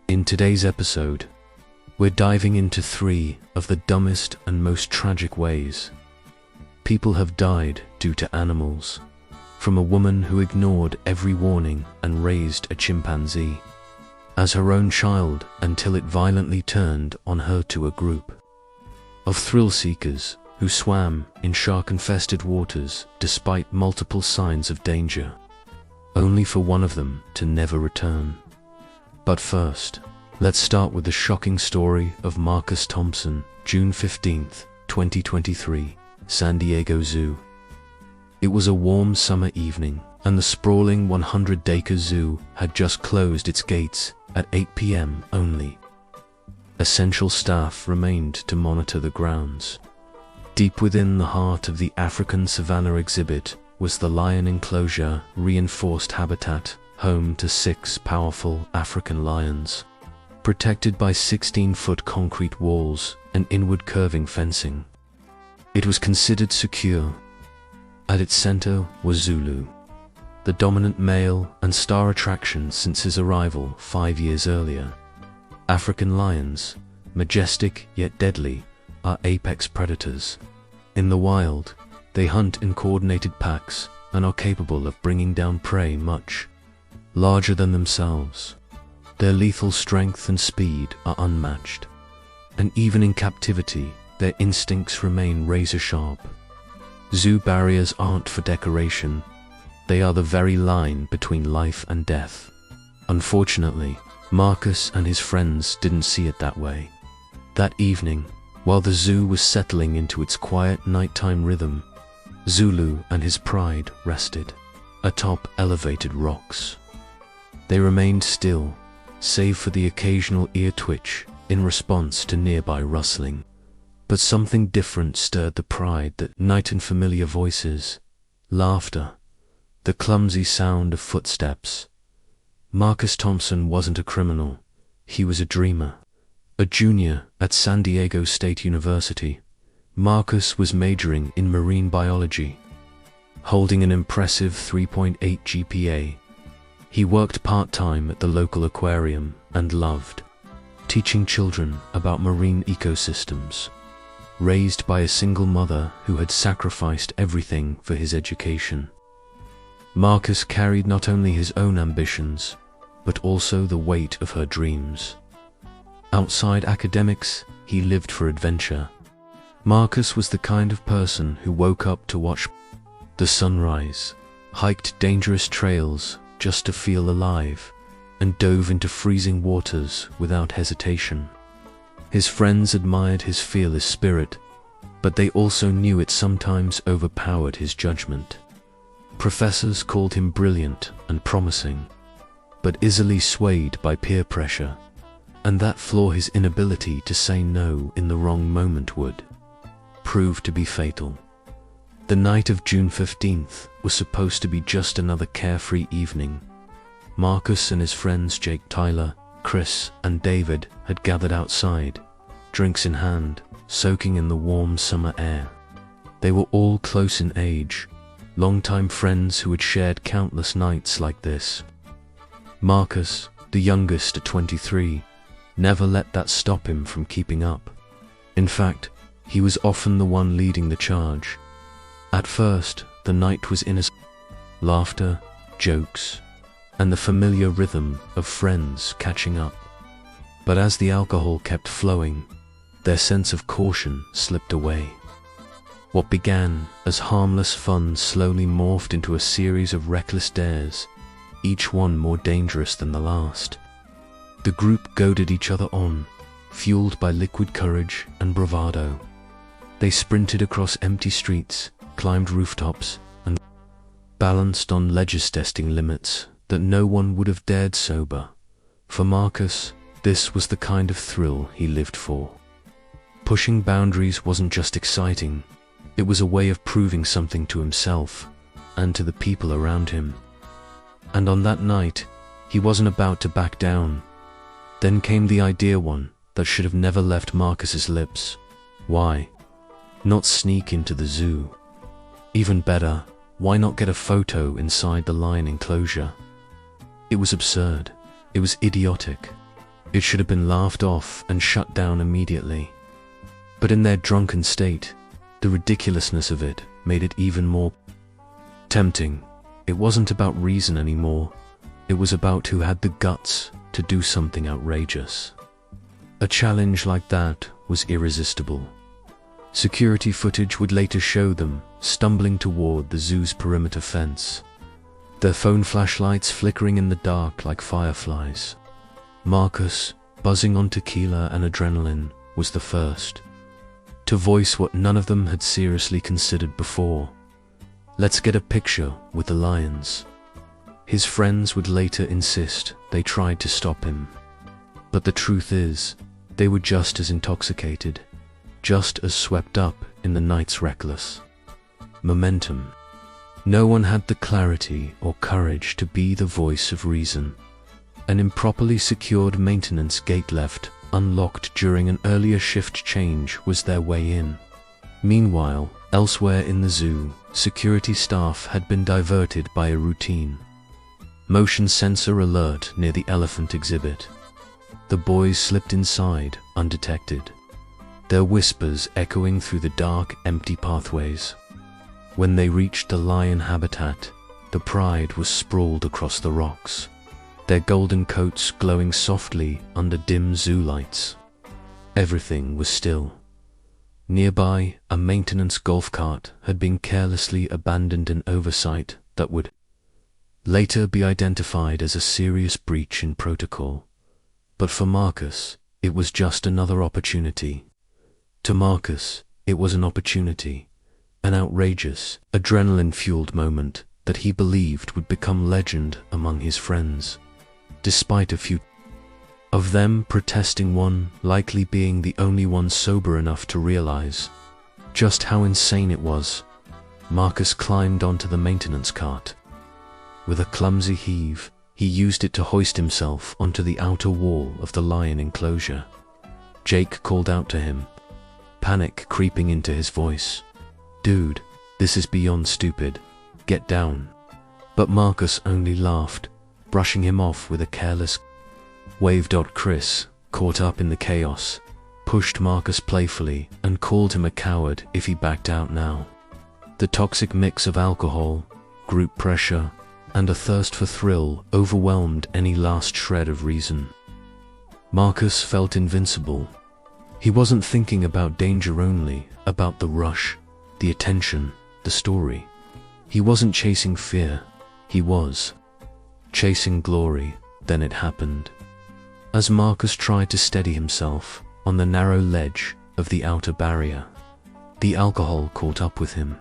In today's episode, we're diving into 3 of the dumbest and most tragic ways people have died due to animals, from a woman who ignored every warning and raised a chimpanzee as her own child until it violently turned on her, to a group of thrill-seekers who swam in shark-infested waters despite multiple signs of danger, only for one of them to never return. But first, let's start with the shocking story of Marcus Thompson, June 15, 2023, San Diego Zoo. It was a warm summer evening, and the sprawling 100-acre zoo had just closed its gates at 8 p.m. only. Essential staff remained to monitor the grounds. Deep within the heart of the African savanna exhibit was the lion enclosure, reinforced habitat, home to 6 powerful African lions, protected by 16-foot concrete walls and inward curving fencing. It was considered secure. At its center was Zulu, the dominant male and star attraction since his arrival 5 years earlier. African lions, majestic yet deadly, are apex predators. In the wild, they hunt in coordinated packs and are capable of bringing down prey much larger than themselves. Their lethal strength and speed are unmatched, and even in captivity, their instincts remain razor-sharp. Zoo barriers aren't for decoration, they are the very line between life and death. Unfortunately, Marcus and his friends didn't see it that way. That evening, while the zoo was settling into its quiet nighttime rhythm, Zulu and his pride rested atop elevated rocks. They remained still, save for the occasional ear twitch in response to nearby rustling. But something different stirred the pride that night, and familiar voices, laughter, the clumsy sound of footsteps. Marcus Thompson wasn't a criminal, he was a dreamer. A junior at San Diego State University, Marcus was majoring in marine biology. Holding an impressive 3.8 GPA, he worked part-time at the local aquarium and loved teaching children about marine ecosystems. Raised by a single mother who had sacrificed everything for his education, Marcus carried not only his own ambitions, but also the weight of her dreams. Outside academics, he lived for adventure. Marcus was the kind of person who woke up to watch the sunrise, hiked dangerous trails just to feel alive, and dove into freezing waters without hesitation. His friends admired his fearless spirit, but they also knew it sometimes overpowered his judgment. Professors called him brilliant and promising, but easily swayed by peer pressure, and that flaw, his inability to say no in the wrong moment, would prove to be fatal. The night of June 15th was supposed to be just another carefree evening. Marcus and his friends Jake, Tyler, Chris, and David had gathered outside, drinks in hand, soaking in the warm summer air. They were all close in age, longtime friends who had shared countless nights like this. Marcus, the youngest at 23, never let that stop him from keeping up. In fact, he was often the one leading the charge. At first, the night was innocent, laughter, jokes, and the familiar rhythm of friends catching up. But as the alcohol kept flowing, their sense of caution slipped away. What began as harmless fun slowly morphed into a series of reckless dares, each one more dangerous than the last. The group goaded each other on, fueled by liquid courage and bravado. They sprinted across empty streets, climbed rooftops, and balanced on ledges, testing limits that no one would have dared sober. For Marcus, this was the kind of thrill he lived for. Pushing boundaries wasn't just exciting, it was a way of proving something to himself and to the people around him. And on that night, he wasn't about to back down. Then came the idea, one that should have never left Marcus's lips. Why not sneak into the zoo? Even better, why not get a photo inside the lion enclosure? It was absurd. It was idiotic. It should have been laughed off and shut down immediately. But in their drunken state, the ridiculousness of it made it even more tempting. It wasn't about reason anymore. It was about who had the guts to do something outrageous. A challenge like that was irresistible. Security footage would later show them stumbling toward the zoo's perimeter fence, their phone flashlights flickering in the dark like fireflies. Marcus, buzzing on tequila and adrenaline, was the first to voice what none of them had seriously considered before. "Let's get a picture with the lions." His friends would later insist they tried to stop him. But the truth is, they were just as intoxicated, just as swept up in the night's reckless momentum. No one had the clarity or courage to be the voice of reason. An improperly secured maintenance gate left unlocked during an earlier shift change was their way in. Meanwhile, elsewhere in the zoo, security staff had been diverted by a routine motion sensor alert near the elephant exhibit. The boys slipped inside undetected, their whispers echoing through the dark, empty pathways. When they reached the lion habitat, the pride was sprawled across the rocks, their golden coats glowing softly under dim zoo lights. Everything was still. Nearby, a maintenance golf cart had been carelessly abandoned, an oversight that would later be identified as a serious breach in protocol. But for Marcus, it was just another opportunity. To Marcus, it was an opportunity, an outrageous, adrenaline-fueled moment that he believed would become legend among his friends, despite a few of them protesting, one likely being the only one sober enough to realize just how insane it was. Marcus climbed onto the maintenance cart. With a clumsy heave, he used it to hoist himself onto the outer wall of the lion enclosure. Jake called out to him, panic creeping into his voice. "Dude, this is beyond stupid. Get down." But Marcus only laughed, brushing him off with a careless wave. Chris, caught up in the chaos, pushed Marcus playfully and called him a coward if he backed out now. The toxic mix of alcohol, group pressure, and a thirst for thrill overwhelmed any last shred of reason. Marcus felt invincible. He wasn't thinking about danger only, about the rush, the attention, the story. He wasn't chasing fear, he was chasing glory. Then it happened. As Marcus tried to steady himself on the narrow ledge of the outer barrier, the alcohol caught up with him.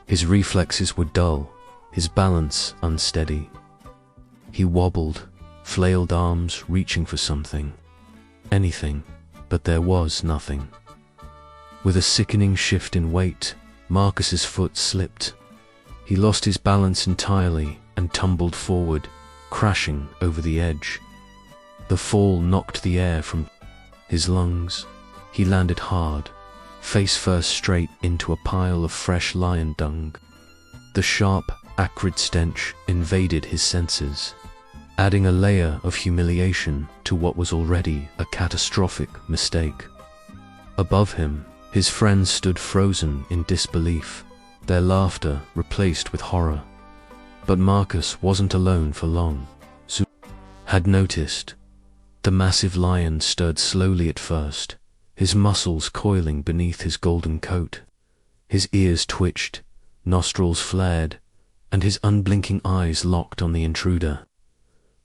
His reflexes were dull, his balance unsteady. He wobbled, flailed arms reaching for something, anything, but there was nothing. With a sickening shift in weight, Marcus's foot slipped. He lost his balance entirely and tumbled forward, crashing over the edge. The fall knocked the air from his lungs. He landed hard, face first straight into a pile of fresh lion dung. The sharp, acrid stench invaded his senses, adding a layer of humiliation to what was already a catastrophic mistake. Above him, his friends stood frozen in disbelief, their laughter replaced with horror. But Marcus wasn't alone for long. Zulu had noticed. The massive lion stirred slowly at first, his muscles coiling beneath his golden coat. His ears twitched, nostrils flared, and his unblinking eyes locked on the intruder.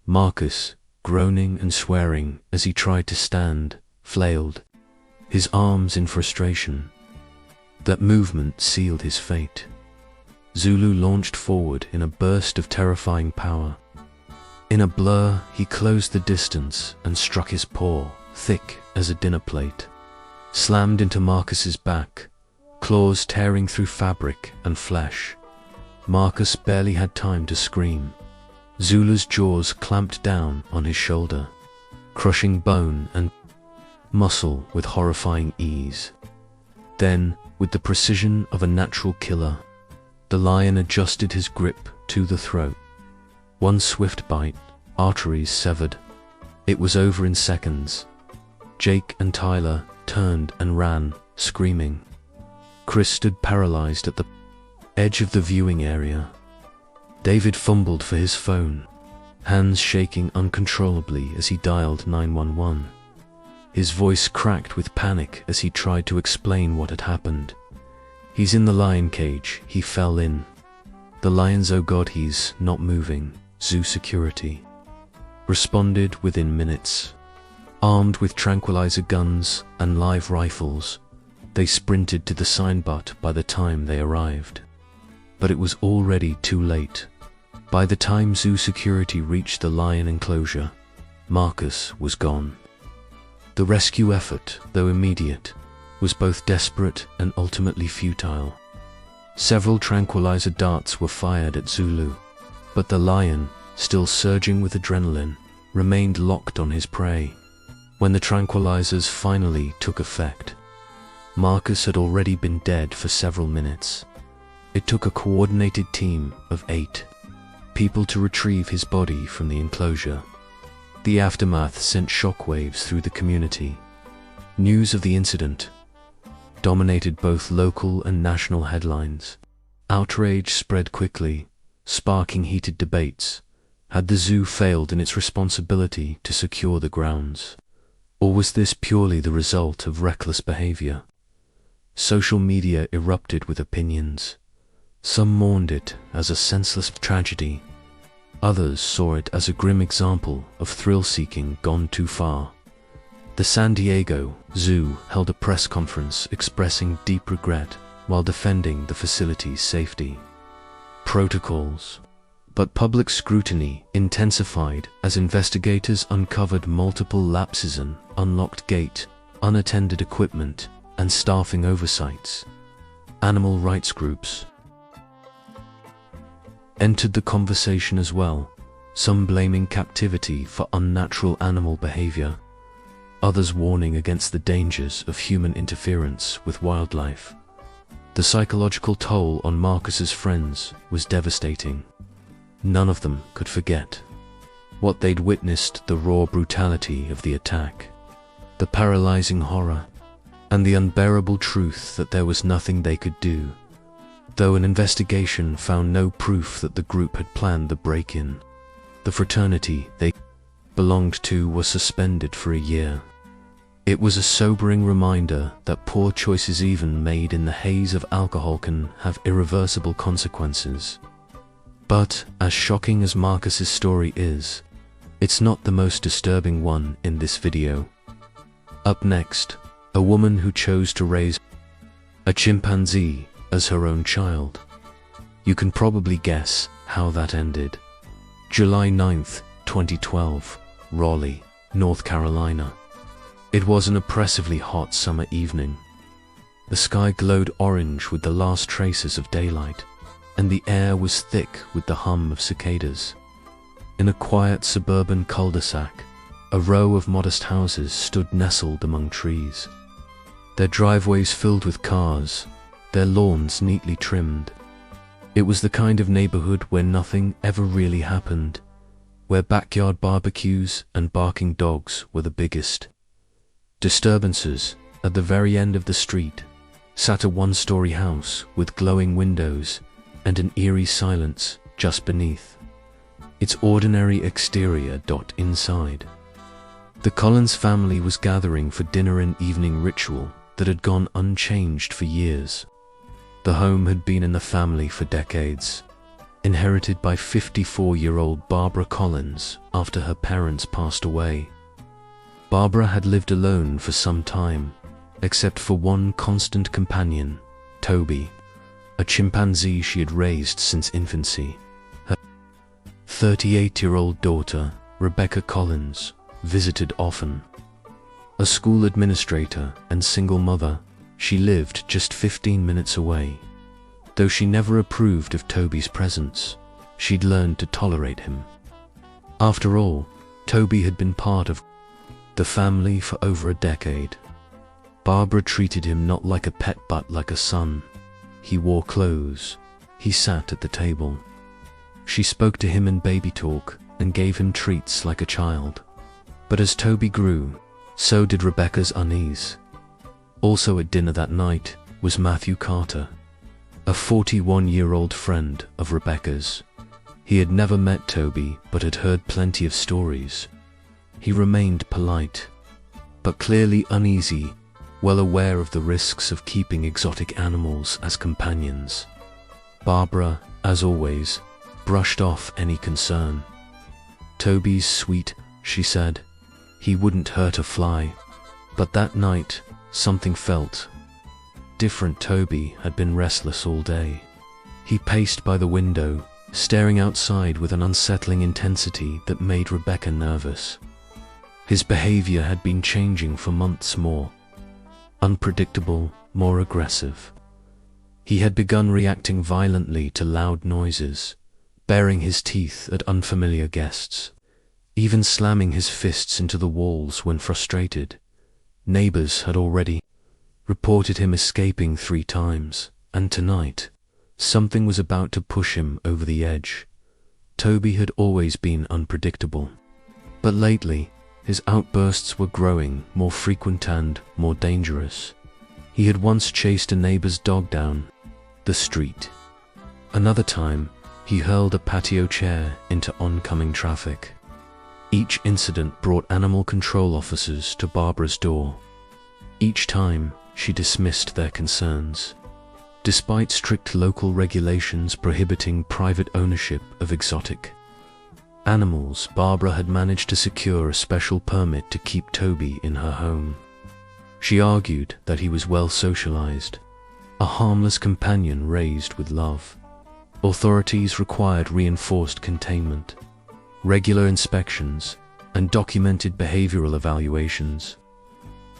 Marcus, groaning and swearing as he tried to stand, flailed, his arms in frustration. That movement sealed his fate. Zulu launched forward in a burst of terrifying power. In a blur, he closed the distance and struck his paw, thick as a dinner plate, slammed into Marcus's back, claws tearing through fabric and flesh. Marcus barely had time to scream. Zulu's jaws clamped down on his shoulder, crushing bone and muscle with horrifying ease. Then, with the precision of a natural killer, the lion adjusted his grip to the throat. One swift bite, arteries severed, It was over in seconds. Jake and Tyler turned and ran, screaming. Chris stood paralyzed at the edge of the viewing area. David fumbled for his phone, hands shaking uncontrollably as he dialed 911. His voice cracked with panic as he tried to explain what had happened. "He's in the lion cage, he fell in. The lions, oh God, he's not moving." Zoo security responded within minutes. Armed with tranquilizer guns and live rifles, they sprinted to the sign butt by the time they arrived. But it was already too late. By the time zoo security reached the lion enclosure, Marcus was gone. The rescue effort, though immediate, was both desperate and ultimately futile. Several tranquilizer darts were fired at Zulu, but the lion, still surging with adrenaline, remained locked on his prey. When the tranquilizers finally took effect, Marcus had already been dead for several minutes. It took a coordinated team of 8 people to retrieve his body from the enclosure. The aftermath sent shockwaves through the community. News of the incident dominated both local and national headlines. Outrage spread quickly, sparking heated debates. Had the zoo failed in its responsibility to secure the grounds? Or was this purely the result of reckless behavior? Social media erupted with opinions. Some mourned it as a senseless tragedy. Others saw it as a grim example of thrill-seeking gone too far. The San Diego Zoo held a press conference expressing deep regret while defending the facility's safety protocols. But public scrutiny intensified as investigators uncovered multiple lapses in unlocked gate, unattended equipment, and staffing oversights. Animal rights groups entered the conversation as well, some blaming captivity for unnatural animal behavior, others warning against the dangers of human interference with wildlife. The psychological toll on Marcus's friends was devastating. None of them could forget what they'd witnessed: the raw brutality of the attack, the paralyzing horror, and the unbearable truth that there was nothing they could do. Though an investigation found no proof that the group had planned the break-in, the fraternity they belonged to was suspended for a year. It was a sobering reminder that poor choices, even made in the haze of alcohol, can have irreversible consequences. But, as shocking as Marcus's story is, it's not the most disturbing one in this video. Up next, a woman who chose to raise a chimpanzee as her own child. You can probably guess how that ended. July 9th, 2012, Raleigh, North Carolina. It was an oppressively hot summer evening. The sky glowed orange with the last traces of daylight, and the air was thick with the hum of cicadas. In a quiet suburban cul-de-sac, a row of modest houses stood nestled among trees, their driveways filled with cars, their lawns neatly trimmed. It was the kind of neighborhood where nothing ever really happened, where backyard barbecues and barking dogs were the biggest disturbances. At the very end of the street sat a one-story house with glowing windows and an eerie silence just beneath its ordinary exterior. Inside, the Collins family was gathering for dinner, an evening ritual that had gone unchanged for years. The home had been in the family for decades, inherited by 54-year-old Barbara Collins after her parents passed away. Barbara had lived alone for some time, except for one constant companion, Toby, a chimpanzee she had raised since infancy. Her 38-year-old daughter, Rebecca Collins, visited often. A school administrator and single mother, she lived just 15 minutes away. Though she never approved of Toby's presence, she'd learned to tolerate him. After all, Toby had been part of the family for over a decade. Barbara treated him not like a pet but like a son. He wore clothes. He sat at the table. She spoke to him in baby talk and gave him treats like a child. But as Toby grew, so did Rebecca's unease. Also at dinner that night was Matthew Carter, a 41-year-old friend of Rebecca's. He had never met Toby but had heard plenty of stories. He remained polite, but clearly uneasy, well aware of the risks of keeping exotic animals as companions. Barbara, as always, brushed off any concern. "Toby's sweet," she said. "He wouldn't hurt a fly." But that night, something felt different. Toby had been restless all day. He paced by the window, staring outside with an unsettling intensity that made Rebecca nervous. His behavior had been changing for months more. Unpredictable, more aggressive. He had begun reacting violently to loud noises, baring his teeth at unfamiliar guests, even slamming his fists into the walls when frustrated. Neighbors had already reported him escaping 3 times, and tonight, something was about to push him over the edge. Toby had always been unpredictable, but lately, his outbursts were growing more frequent and more dangerous. He had once chased a neighbor's dog down the street. Another time, he hurled a patio chair into oncoming traffic. Each incident brought animal control officers to Barbara's door. Each time, she dismissed their concerns. Despite strict local regulations prohibiting private ownership of exotic animals, Barbara had managed to secure a special permit to keep Toby in her home. She argued that he was well socialized, a harmless companion raised with love. Authorities required reinforced containment, regular inspections, and documented behavioral evaluations.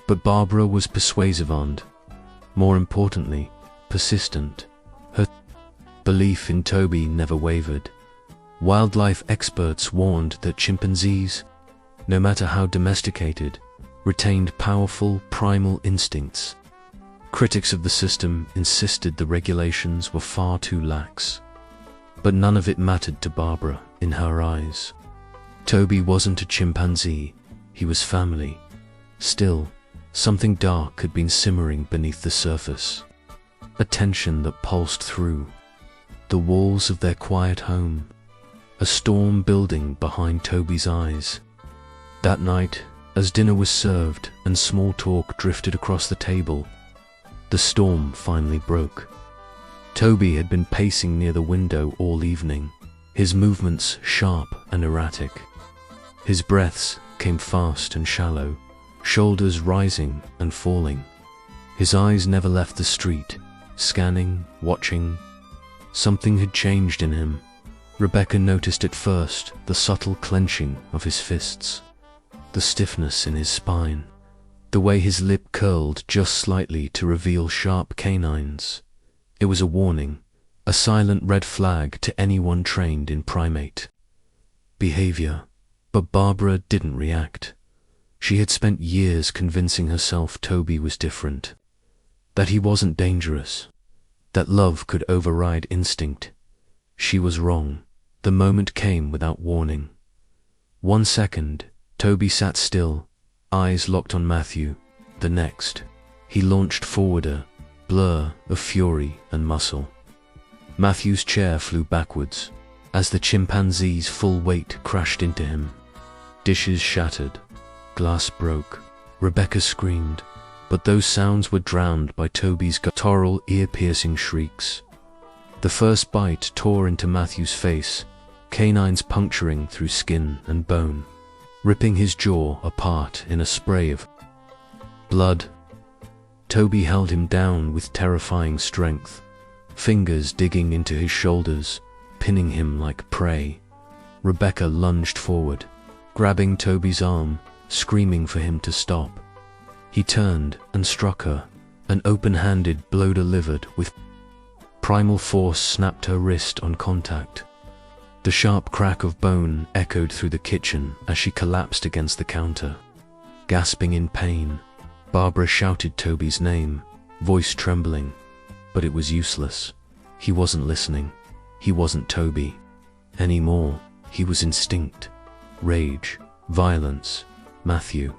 But Barbara was persuasive and, more importantly, persistent. Her belief in Toby never wavered. Wildlife experts warned that chimpanzees, no matter how domesticated, retained powerful primal instincts. Critics of the system insisted the regulations were far too lax. But none of it mattered to Barbara in her eyes. Toby wasn't a chimpanzee, he was family. Still, something dark had been simmering beneath the surface. A tension that pulsed through the walls of their quiet home. A storm building behind Toby's eyes. That night, as dinner was served and small talk drifted across the table, the storm finally broke. Toby had been pacing near the window all evening, his movements sharp and erratic. His breaths came fast and shallow, shoulders rising and falling. His eyes never left the street, scanning, watching. Something had changed in him. Rebecca noticed at first the subtle clenching of his fists, the stiffness in his spine, the way his lip curled just slightly to reveal sharp canines. It was a warning, a silent red flag to anyone trained in primate behavior. But Barbara didn't react. She had spent years convincing herself Toby was different, that he wasn't dangerous, that love could override instinct. She was wrong. The moment came without warning. 1 second, Toby sat still, eyes locked on Matthew. The next, he launched forward, a blur of fury and muscle. Matthew's chair flew backwards as the chimpanzee's full weight crashed into him. Dishes shattered, glass broke. Rebecca screamed, but those sounds were drowned by Toby's guttural, ear-piercing shrieks. The first bite tore into Matthew's face, canines puncturing through skin and bone, ripping his jaw apart in a spray of blood. Toby held him down with terrifying strength, fingers digging into his shoulders, pinning him like prey. Rebecca lunged forward, grabbing Toby's arm, screaming for him to stop. He turned and struck her, an open-handed blow delivered with primal force snapped her wrist on contact. The sharp crack of bone echoed through the kitchen as she collapsed against the counter. Gasping in pain, Barbara shouted Toby's name, voice trembling, but it was useless. He wasn't listening. He wasn't Toby anymore. He was instinct, rage, violence, Matthew,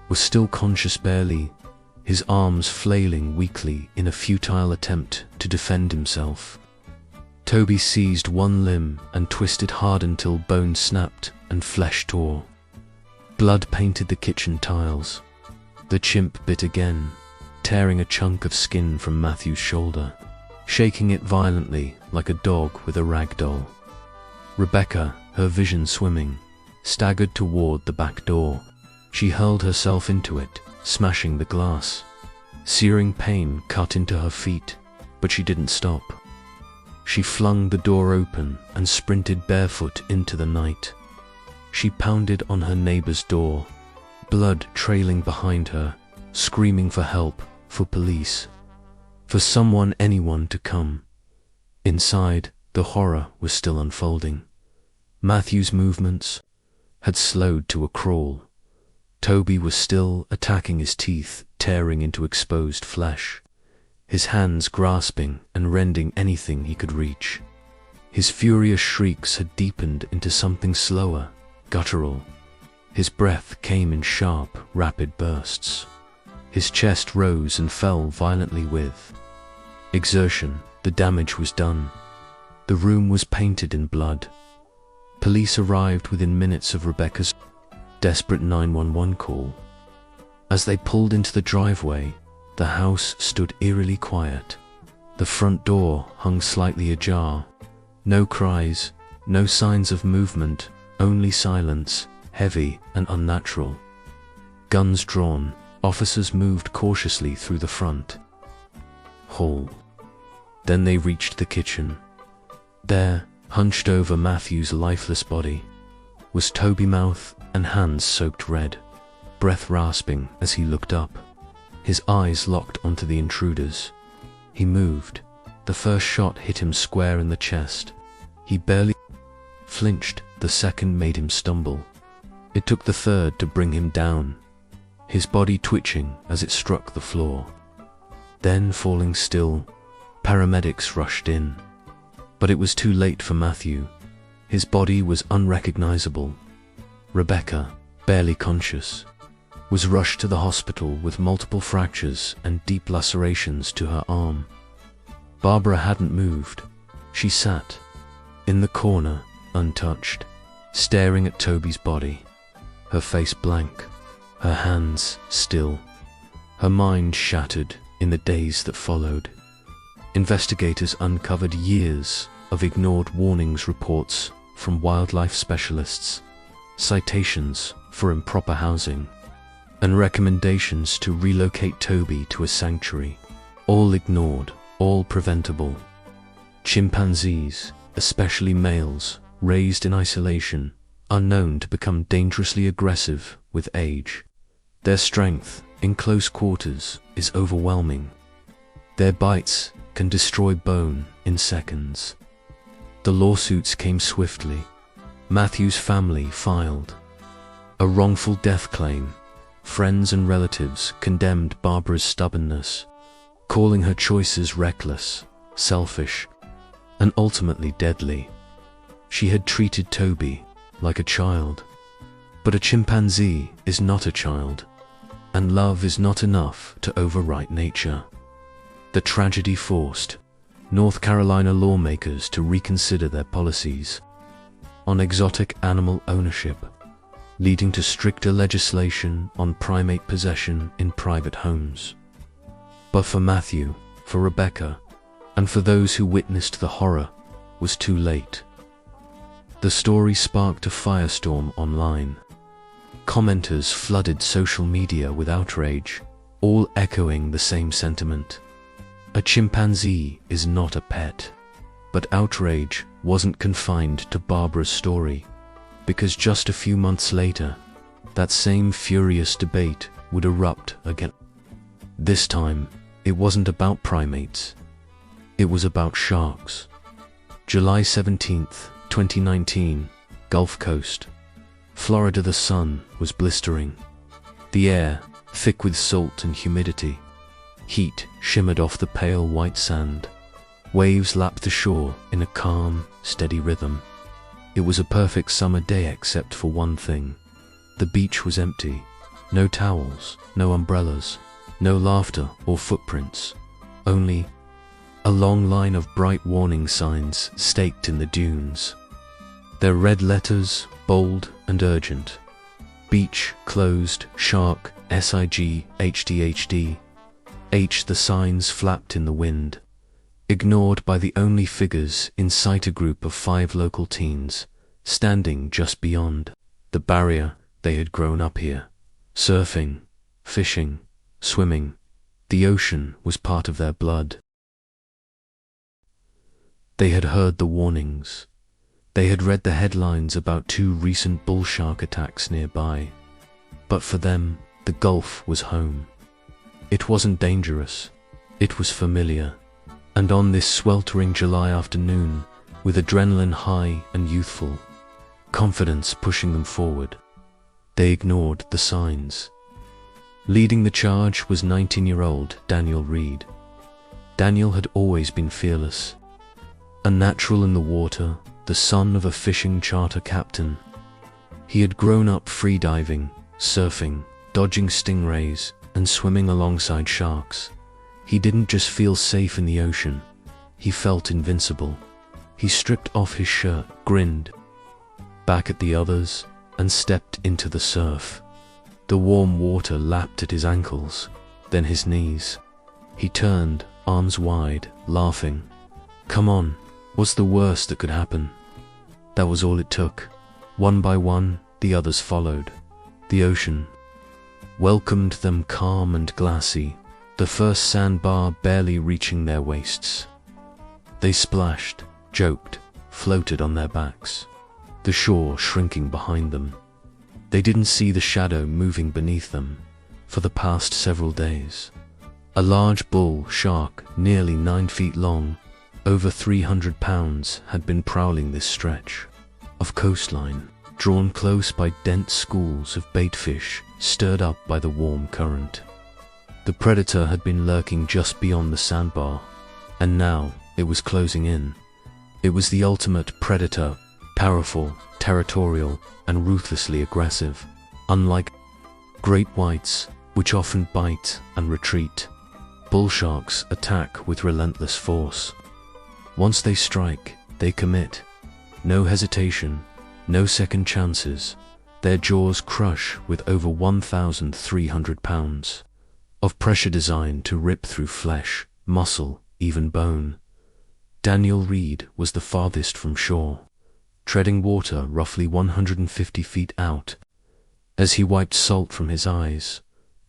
was still conscious barely, his arms flailing weakly in a futile attempt to defend himself. Toby seized one limb and twisted hard until bone snapped and flesh tore. Blood painted the kitchen tiles. The chimp bit again, tearing a chunk of skin from Matthew's shoulder, shaking it violently like a dog with a rag doll. Rebecca, her vision swimming, staggered toward the back door. She hurled herself into it, smashing the glass. Searing pain cut into her feet, but she didn't stop. She flung the door open and sprinted barefoot into the night. She pounded on her neighbor's door, blood trailing behind her, screaming for help, for police, for anyone to come. Inside, the horror was still unfolding. Matthew's movements had slowed to a crawl. Toby was still attacking, his teeth tearing into exposed flesh, his hands grasping and rending anything he could reach. His furious shrieks had deepened into something slower, guttural. His breath came in sharp, rapid bursts. His chest rose and fell violently with exertion. The damage was done. The room was painted in blood. Police arrived within minutes of Rebecca's desperate 911 call. As they pulled into the driveway, the house stood eerily quiet. The front door hung slightly ajar. No cries, no signs of movement, only silence, heavy and unnatural. Guns drawn, officers moved cautiously through the front hall. Then they reached the kitchen. There, hunched over Matthew's lifeless body, was Toby, mouth and hands soaked red, breath rasping as he looked up. His eyes locked onto the intruders. He moved. The first shot hit him square in the chest. He barely flinched. The second made him stumble. It took the third to bring him down, his body twitching as it struck the floor. Then, falling still, paramedics rushed in. But it was too late for Matthew. His body was unrecognizable. Rebecca, barely conscious, was rushed to the hospital with multiple fractures and deep lacerations to her arm. Barbara hadn't moved. She sat in the corner, untouched, staring at Toby's body, her face blank, her hands still, her mind shattered in the days that followed. Investigators uncovered years of ignored warnings, reports from wildlife specialists, citations for improper housing, and recommendations to relocate Toby to a sanctuary. All ignored, all preventable. Chimpanzees, especially males, raised in isolation, are known to become dangerously aggressive with age. Their strength in close quarters is overwhelming. Their bites can destroy bone in seconds. The lawsuits came swiftly. Matthew's family filed a wrongful death claim. Friends and relatives condemned Barbara's stubbornness, calling her choices reckless, selfish, and ultimately deadly. She had treated Toby like a child. But a chimpanzee is not a child, and love is not enough to overwrite nature. The tragedy forced North Carolina lawmakers to reconsider their policies on exotic animal ownership, leading to stricter legislation on primate possession in private homes. But for Matthew, for Rebecca, and for those who witnessed the horror, was too late. The story sparked a firestorm online. Commenters flooded social media with outrage, all echoing the same sentiment. A chimpanzee is not a pet. But outrage wasn't confined to Barbara's story, because just a few months later, that same furious debate would erupt again. This time, it wasn't about primates. It was about sharks. July 17th, 2019, Gulf Coast, Florida. The sun was blistering. The air, thick with salt and humidity. Heat shimmered off the pale white sand. Waves lapped the shore in a calm, steady rhythm. It was a perfect summer day except for one thing. The beach was empty. No towels, no umbrellas, no laughter or footprints. Only a long line of bright warning signs staked in the dunes. Their red letters, bold and urgent. Beach closed, shark, SIG, HDHD. The signs flapped in the wind, ignored by the only figures in sight, a group of 5 local teens, standing just beyond the barrier. They had grown up here, surfing, fishing, swimming. The ocean was part of their blood. They had heard the warnings. They had read the headlines about 2 recent bull shark attacks nearby. But for them, the Gulf was home. It wasn't dangerous. It was familiar. And on this sweltering July afternoon, with adrenaline high and youthful, confidence pushing them forward, they ignored the signs. Leading the charge was 19-year-old Daniel Reed. Daniel had always been fearless. A natural in the water, the son of a fishing charter captain. He had grown up freediving, surfing, dodging stingrays, and swimming alongside sharks. He didn't just feel safe in the ocean, he felt invincible. He stripped off his shirt, grinned back at the others, and stepped into the surf. The warm water lapped at his ankles, then his knees. He turned, arms wide, laughing. Come on, what's the worst that could happen? That was all it took. One by one, the others followed. The ocean welcomed them calm and glassy, the first sandbar barely reaching their waists. They splashed, joked, floated on their backs, the shore shrinking behind them. They didn't see the shadow moving beneath them for the past several days. A large bull shark, nearly 9 feet long, over 300 pounds, had been prowling this stretch of coastline, drawn close by dense schools of baitfish stirred up by the warm current. The predator had been lurking just beyond the sandbar, and now it was closing in. It was the ultimate predator, powerful, territorial, and ruthlessly aggressive. Unlike great whites, which often bite and retreat, bull sharks attack with relentless force. Once they strike, they commit. No hesitation, no second chances. Their jaws crush with over 1,300 pounds of pressure designed to rip through flesh, muscle, even bone. Daniel Reed was the farthest from shore, treading water roughly 150 feet out. As he wiped salt from his eyes,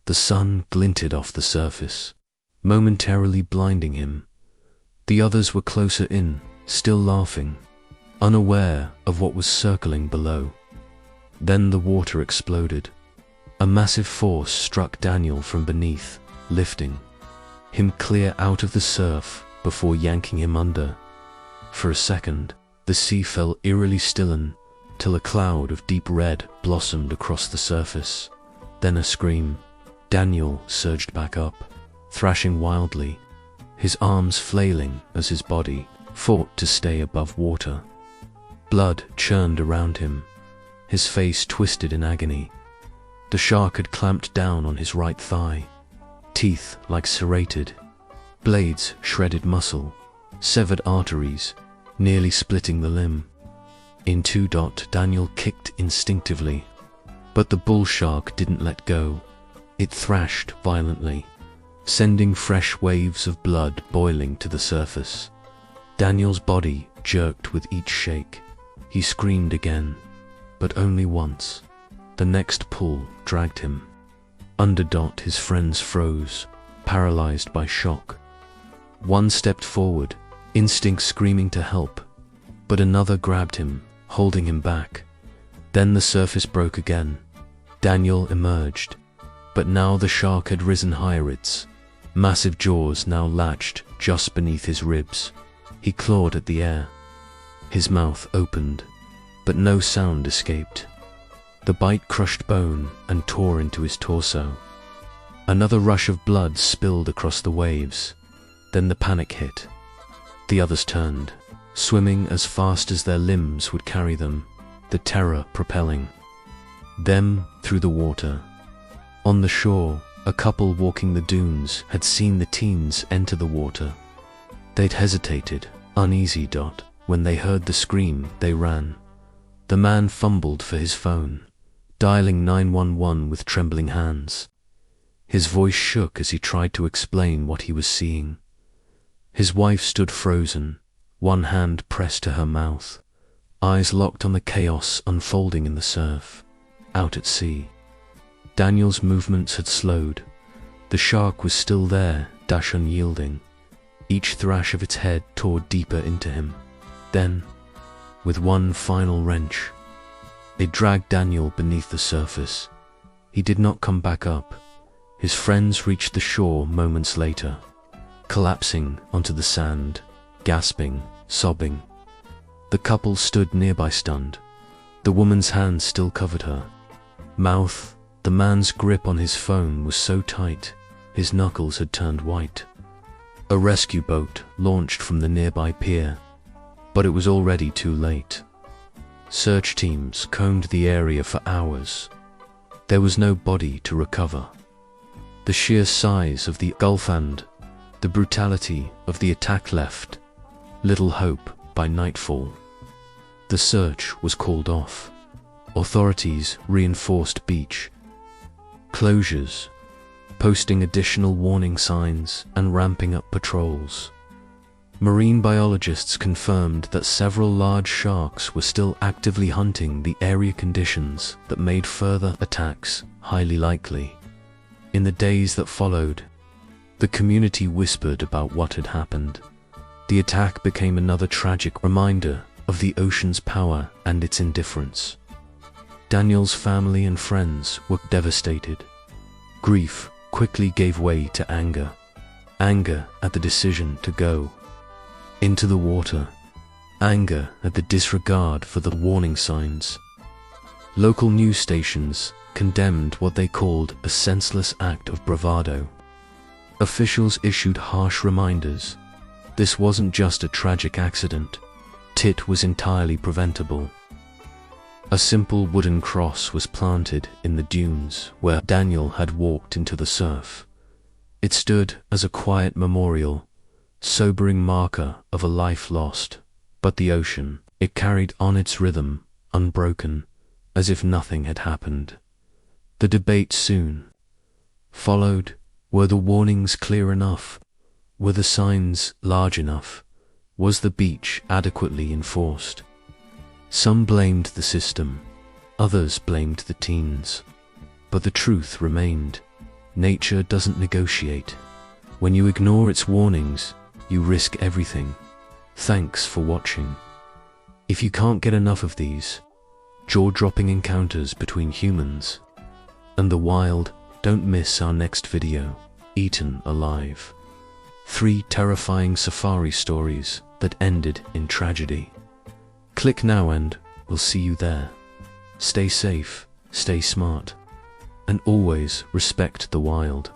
the sun glinted off the surface, momentarily blinding him. The others were closer in, still laughing, unaware of what was circling below. Then the water exploded. A massive force struck Daniel from beneath, lifting him clear out of the surf before yanking him under. For a second, the sea fell eerily still till a cloud of deep red blossomed across the surface. Then a scream. Daniel surged back up, thrashing wildly, his arms flailing as his body fought to stay above water. Blood churned around him, his face twisted in agony. The shark had clamped down on his right thigh, teeth like serrated, blades shredded muscle, severed arteries, nearly splitting the limb. In 2. Daniel kicked instinctively, but the bull shark didn't let go. It thrashed violently, sending fresh waves of blood boiling to the surface. Daniel's body jerked with each shake. He screamed again, but only once. The next pull dragged him. Under. His friends froze, paralyzed by shock. One stepped forward, instinct screaming to help, but another grabbed him, holding him back. Then the surface broke again. Daniel emerged, but now the shark had risen higher, its massive jaws now latched just beneath his ribs. He clawed at the air. His mouth opened, but no sound escaped. The bite crushed bone and tore into his torso. Another rush of blood spilled across the waves. Then the panic hit. The others turned, swimming as fast as their limbs would carry them, the terror propelling. them through the water. On the shore, a couple walking the dunes had seen the teens enter the water. They'd hesitated, uneasy. When they heard the scream, they ran. The man fumbled for his phone, dialing 911 with trembling hands. His voice shook as he tried to explain what he was seeing. His wife stood frozen, one hand pressed to her mouth, eyes locked on the chaos unfolding in the surf, out at sea. Daniel's movements had slowed. The shark was still there, unyielding. Each thrash of its head tore deeper into him. Then, with one final wrench, it dragged Daniel beneath the surface. He did not come back up. His friends reached the shore moments later, collapsing onto the sand, gasping, sobbing. The couple stood nearby stunned. The woman's hand still covered her mouth. The man's grip on his phone was so tight, his knuckles had turned white. A rescue boat launched from the nearby pier, but it was already too late. Search teams combed the area for hours. There was no body to recover. The sheer size of the gulf and the brutality of the attack left little hope by nightfall. The search was called off. Authorities reinforced beach closures, posting additional warning signs and ramping up patrols. Marine biologists confirmed that several large sharks were still actively hunting the area, conditions that made further attacks highly likely. In the days that followed, the community whispered about what had happened. The attack became another tragic reminder of the ocean's power and its indifference. Daniel's family and friends were devastated. Grief quickly gave way to anger. Anger at the decision to go into the water. Anger at the disregard for the warning signs. Local news stations condemned what they called a senseless act of bravado. Officials issued harsh reminders. This wasn't just a tragic accident. It was entirely preventable. A simple wooden cross was planted in the dunes where Daniel had walked into the surf. It stood as a quiet memorial, sobering marker of a life lost, but the ocean, it carried on its rhythm, unbroken, as if nothing had happened. The debate soon followed. Were the warnings clear enough? Were the signs large enough? Was the beach adequately enforced? Some blamed the system, others blamed the teens. But the truth remained. Nature doesn't negotiate. When you ignore its warnings, you risk everything. Thanks for watching. If you can't get enough of these jaw-dropping encounters between humans and the wild, don't miss our next video, Eaten Alive. 3 terrifying safari stories that ended in tragedy. Click now and we'll see you there. Stay safe, stay smart, and always respect the wild.